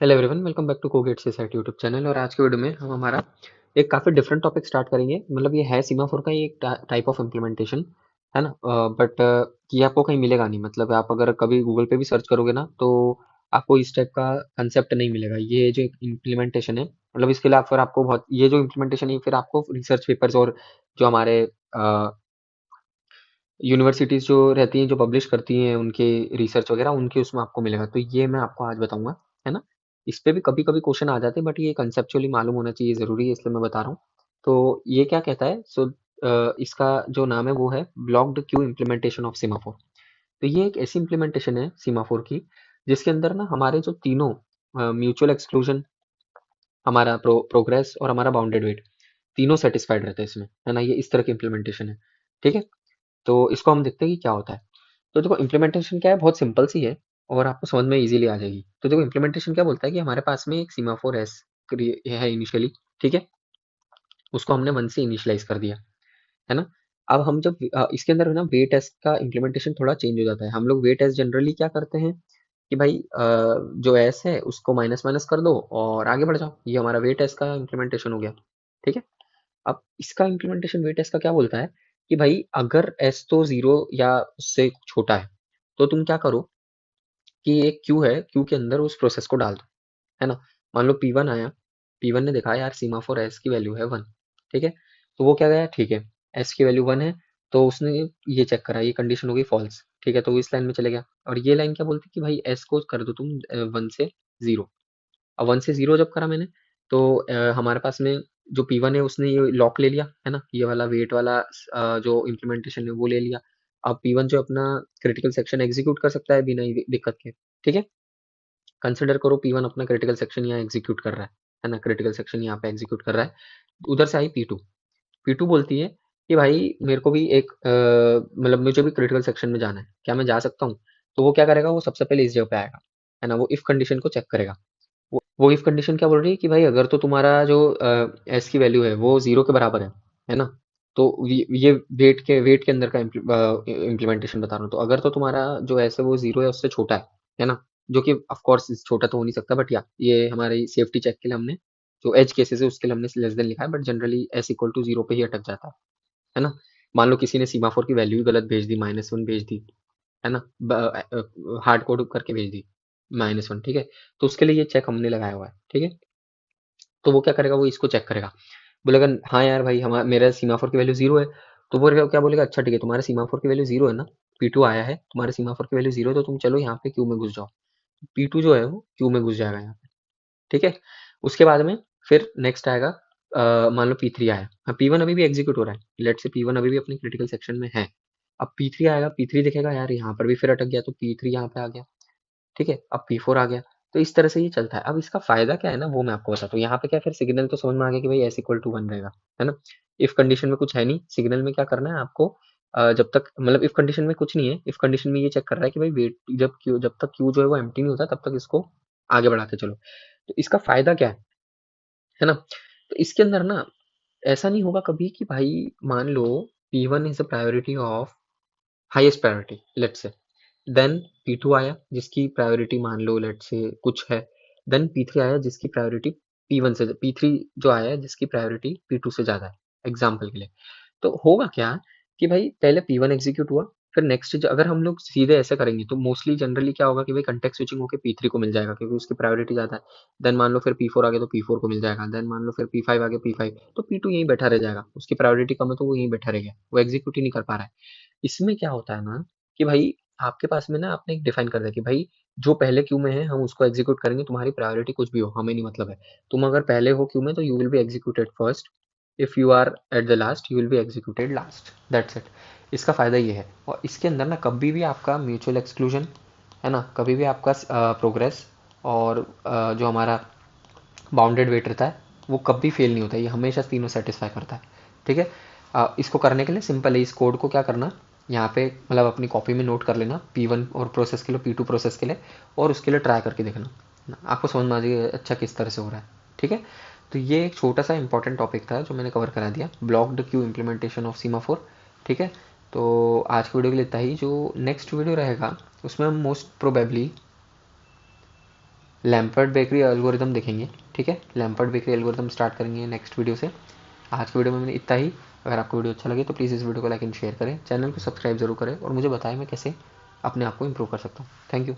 Hello everyone, welcome back to Cogate society YouTube channel. और आज के वीडियो में हम हमारा एक काफ़ी डिफरेंट टॉपिक स्टार्ट करेंगे। मतलब ये है सीमाफोर का ही एक टाइप ऑफ इम्प्लीमेंटेशन, है ना। बट ये आपको कहीं मिलेगा नहीं। मतलब आप अगर कभी गूगल पे भी सर्च करोगे ना, तो आपको इस टाइप का कंसेप्ट नहीं मिलेगा। ये जो इम्प्लीमेंटेशन है, मतलब इसके लिए आप फिर आपको बहुत ये जो इम्प्लीमेंटेशन है फिर आपको रिसर्च पेपर्स और जो हमारे यूनिवर्सिटीज़ जो रहती हैं, जो पब्लिश करती हैं उनके रिसर्च वगैरह, उनके उसमें आपको मिलेगा। तो ये मैं आपको आज बताऊँगा, है ना? इस पे भी कभी-कभी क्वेश्चन आ जाते हैं, बट ये कंसेप्चुअली मालूम होना चाहिए, ज़रूरी है, इसलिए मैं बता रहा हूँ। तो ये क्या कहता है? इसका जो नाम है वो है blocked Q implementation of semaphore. तो ये एक ऐसी इम्प्लीमेंटेशन है सीमाफोर की, जिसके अंदर ना हमारे जो तीनों म्यूचुअल एक्सक्लूजन, हमारा प्रोग्रेस और हमारा बाउंडेड वेट, तीनों सेटिस्फाइड रहते हैं इसमें, है ना? ये इस तरह की इम्प्लीमेंटेशन है, ठीक है? तो इसको हम देखते हैं कि क्या होता है। तो देखो इम्प्लीमेंटेशन क्या है, बहुत सिंपल सी है और आपको समझ में इजीली आ जाएगी। तो देखो इम्प्लीमेंटेशन क्या बोलता है कि हमारे पास में एक सीमाफोर है इनिशियली, ठीक है। उसको हमने 1 से इनिशियलाइज कर दिया, है ना। अब हम जब इसके अंदर है ना, वेट टेस्ट का इम्प्लीमेंटेशन थोड़ा चेंज हो जाता है। हम लोग वेट टेस्ट जनरली क्या करते हैं कि भाई जो एस है उसको माइनस माइनस कर दो और आगे बढ़ जाओ। ये हमारा वेट टेस्ट का इम्प्लीमेंटेशन हो गया, ठीक है। अब इसका इम्प्लीमेंटेशन वेट टेस्ट का क्या बोलता है कि भाई अगर एस तो जीरो या उससे छोटा है, तो तुम क्या करो कि एक क्यू है, क्यू के अंदर उस प्रोसेस को डाल दो, है ना। मान लो P1 आया, P1 ने देखा यार सीमाफोर एस की वैल्यू है 1, ठीक है। तो वो क्या गया, ठीक है, एस की वैल्यू 1 है, तो उसने ये चेक करा, ये कंडीशन हो गई फॉल्स, ठीक है। तो वो इस लाइन में चले गया और ये लाइन क्या बोलती है कि भाई एस को कर दो तुम 1 से 0। अब 1 से 0 जब करा मैंने, तो हमारे पास में जो P1 है उसने ये लॉक ले लिया, है ना। ये वाला वेट वाला जो इम्प्लीमेंटेशन है वो ले लिया। अब P1 जो अपना क्रिटिकल सेक्शन एग्जीक्यूट कर सकता है बिना दिक्कत के, ठीक है। कंसिडर करो P1 अपना क्रिटिकल सेक्शन यहाँ एग्जीक्यूट कर रहा है ना। क्रिटिकल सेक्शन यहाँ पे एग्जीक्यूट कर रहा है। उधर से आई P2, P2 बोलती है कि भाई मेरे को भी एक मतलब मुझे भी क्रिटिकल सेक्शन में जाना है, क्या मैं जा सकता हूँ? तो वो क्या करेगा, वो सबसे पहले इस जगह पे आएगा, है ना। वो इफ कंडीशन को चेक करेगा। वो इफ कंडीशन क्या बोल रही है कि भाई अगर तो तुम्हारा जो एस की वैल्यू है वो जीरो के बराबर है ना। तो ये वेट के अंदर का इम्प्लीमेंटेशन बता रहा हूँ। तो अगर तो तुम्हारा जो एस है वो जीरो है उससे छोटा है ना, जो कि ऑफ कोर्स छोटा तो हो नहीं सकता, बट या ये हमारी सेफ्टी चेक के लिए हमने जो एज केसेस है उसके लिए हमने लेस देन लिखा है, but generally S equal to zero पे ही अटक जाता है ना। मान लो किसी ने सीमाफोर की वैल्यू ही गलत भेज दी, -1 भेज दी, है ना, हार्ड कोड करके भेज दी -1, ठीक है। तो उसके लिए ये चेक हमने लगाया हुआ है, ठीक है। तो वो क्या करेगा, वो इसको चेक करेगा, बोलेगा हाँ यार भाई हमारा मेरा सीमाफोर की वैल्यू जीरो है। तो वो क्या बोलेगा, अच्छा ठीक है, तुम्हारा सीमाफोर की वैल्यू जीरो है ना, P2 आया है, तुम्हारे सीमाफोर की वैल्यू जीरो है, तो तुम चलो यहाँ पे क्यू में घुस जाओ। P2 जो है वो क्यू में घुस जाएगा यहाँ पे, ठीक है। उसके बाद में फिर नेक्स्ट आएगा, मान लो P3 आया, हाँ P1 अभी भी एग्जीक्यूट हो रहा है, लेट से P1 अभी भी अपने क्रिटिकल सेक्शन में है। अब P3 आएगा, P3 देखेगा यार यहाँ पर भी फिर अटक गया, तो P3 यहाँ पे आ गया, ठीक है। अब P4 आ गया। तो इस तरह से ये चलता है। अब इसका फायदा क्या है ना, वो मैं आपको बताता हूँ। यहाँ पे क्या, फिर सिग्नल तो समझ में आ गया कि भाई एस इक्वल टू 1 रहेगा, है ना। इफ कंडीशन में कुछ है नहीं, सिग्नल में क्या करना है आपको, जब तक मतलब इफ कंडीशन में कुछ नहीं है, इफ कंडीशन में ये चेक कर रहा है कि भाई वेट जब तक क्यू जो है वो एम्प्टी नहीं होता तब तक इसको आगे बढ़ाते चलो। तो इसका फायदा क्या है ना। तो इसके अंदर ना ऐसा नहीं होगा कभी कि भाई मान लो P1 is a priority of highest priority let's say, then P2 आया जिसकी प्रायोरिटी मान लो लेट से कुछ है, देन P3 आया जिसकी प्रायोरिटी P1 से, P3 जो आया है जिसकी प्रायोरिटी P2 से ज़्यादा है, एग्जाम्पल के लिए। तो होगा क्या कि भाई पहले P1 एग्जीक्यूट हुआ, फिर नेक्स्ट अगर हम लोग सीधे ऐसे करेंगे तो मोस्टली जनरली क्या होगा कि भाई कंटेक्ट स्विचिंग होकर P3 को मिल जाएगा क्योंकि उसकी प्रायोरिटी ज़्यादा है। देन मान लो फिर P4 आ गया तो P4 को मिल जाएगा, देन मान लो फिर P5 आ गया P5, तो P2 यहीं बैठा रह जाएगा, उसकी प्रायोरिटी कम है तो वो यहीं बैठा रह गया, वो एग्जीक्यूट ही नहीं कर पा रहा है। इसमें क्या होता है ना कि भाई आपके पास में ना आपने एक डिफाइन कर दिया कि भाई जो पहले क्यू में है हम उसको एग्जीक्यूट करेंगे, तुम्हारी प्रायोरिटी कुछ भी हो हमें नहीं मतलब है। तुम अगर पहले हो क्यू में तो you will be executed first, if you are at the last you will be executed last, that's it. इसका फायदा ये है। और इसके अंदर ना कभी भी आपका म्यूचुअल एक्सक्लूजन, है ना, कभी भी आपका प्रोग्रेस और जो हमारा बाउंडेड वेट रहता है वो कभी फेल नहीं होता है, ये हमेशा तीनों सेटिस्फाई करता है, ठीक है। इसको करने के लिए सिंपल है, इस कोड को क्या करना, यहाँ पे मतलब अपनी कॉपी में नोट कर लेना P1 और प्रोसेस के लिए, P2 प्रोसेस के लिए, और उसके लिए ट्राई करके देखना ना, आपको समझ में आ जाएगा अच्छा किस तरह से हो रहा है, ठीक है। तो ये एक छोटा सा इंपॉर्टेंट टॉपिक था जो मैंने कवर करा दिया, blocked Q implementation of semaphore, ठीक है। तो आज की वीडियो के लिए इतना ही। जो नेक्स्ट वीडियो रहेगा उसमें हम most probably Lampert bakery algorithm देखेंगे, ठीक है। लैम्पर्ट बेकरी एल्गोरिदम स्टार्ट करेंगे नेक्स्ट वीडियो से। आज की वीडियो में मैंने इतना ही। अगर आपको वीडियो अच्छा लगे तो प्लीज़ इस वीडियो को लाइक एंड शेयर करें, चैनल को सब्सक्राइब जरूर करें और मुझे बताएं मैं कैसे अपने आप को इम्प्रूव कर सकता हूँ। Thank you.